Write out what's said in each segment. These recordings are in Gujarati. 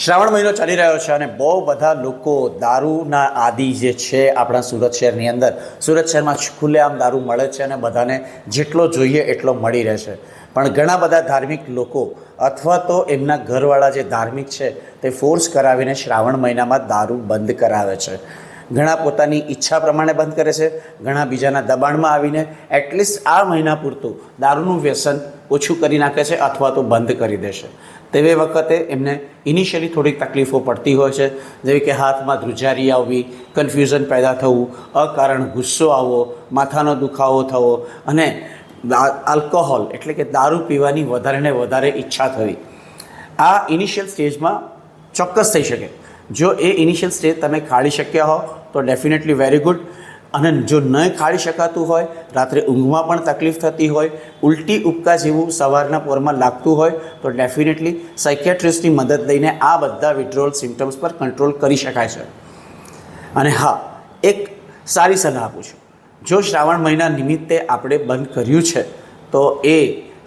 શ્રાવણ મહિનો ચાલી રહ્યો છે અને બહુ બધા લોકો દારૂના આદિ જે છે આપણા સુરત શહેરની અંદર, સુરત શહેરમાં ખુલ્લેઆમ દારૂ મળે છે અને બધાને જેટલો જોઈએ એટલો મળી રહે છે. પણ ઘણા બધા ધાર્મિક લોકો અથવા તો એમના ઘરવાળા જે ધાર્મિક છે તે ફોર્સ કરાવીને શ્રાવણ મહિનામાં દારૂ બંધ કરાવે છે. ઘણા પોતાની ઈચ્છા પ્રમાણે બંધ કરે છે, ઘણા બીજાના દબાણમાં આવીને એટલીસ્ટ આ મહિના પૂરતું દારૂનું વ્યસન ઓછું કરી નાખે છે અથવા તો બંધ કરી દેશે. તેવી વખતે એમને ઇનિશિયલી થોડીક તકલીફો પડતી હોય છે, જેવી કે હાથમાં ધ્રુજારી આવવી, કન્ફ્યુઝન પેદા થવું, અકારણ ગુસ્સો આવવો, માથાનો દુખાવો થવો અને આલ્કોહોલ એટલે કે દારૂ પીવાની વધારે ને વધારે ઈચ્છા થવી. આ ઇનિશિયલ સ્ટેજમાં ચોક્કસ થઈ શકે. જો એ ઇનિશિયલ સ્ટેજ તમે ખાળી શક્યા હો તો ડેફિનેટલી વેરી ગુડ. અને જો ન ખાળી શકાતું હોય, રાત્રે ઊંઘમાં પણ તકલીફ થતી હોય, ઉલટી ઉપકા જેવું સવારના પોરમાં લાગતું હોય તો ડેફિનેટલી સાયકિયાટ્રિસ્ટની મદદ લઈને આ બધા વિડ્રોલ સિમ્ટમ્સ પર કંટ્રોલ કરી શકાય છે. અને હા, એક સારી સલાહ આપું છું. જો શ્રાવણ મહિના નિમિત્તે આપણે બંધ કર્યું છે તો એ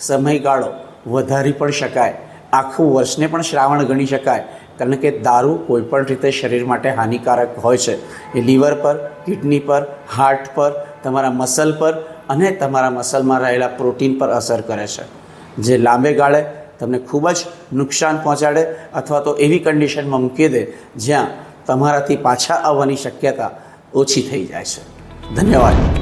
સમયગાળો વધારી પણ શકાય, આખું વર્ષને પણ શ્રાવણ ગણી શકાય. કારણ કે દારૂ કોઈપણ રીતે શરીર માટે હાનિકારક હોય છે. એ લીવર પર, કિડની પર, હાર્ટ પર, તમારા મસલ પર અને તમારા મસલમાં રહેલા પ્રોટીન પર અસર કરે છે, જે લાંબે ગાળે તમને ખૂબ જ નુકસાન પહોંચાડે અથવા તો એવી કન્ડિશનમાં મૂકી દે જ્યાં તમારાથી પાછા આવવાની શક્યતા ઓછી થઈ જાય છે. ધન્યવાદ.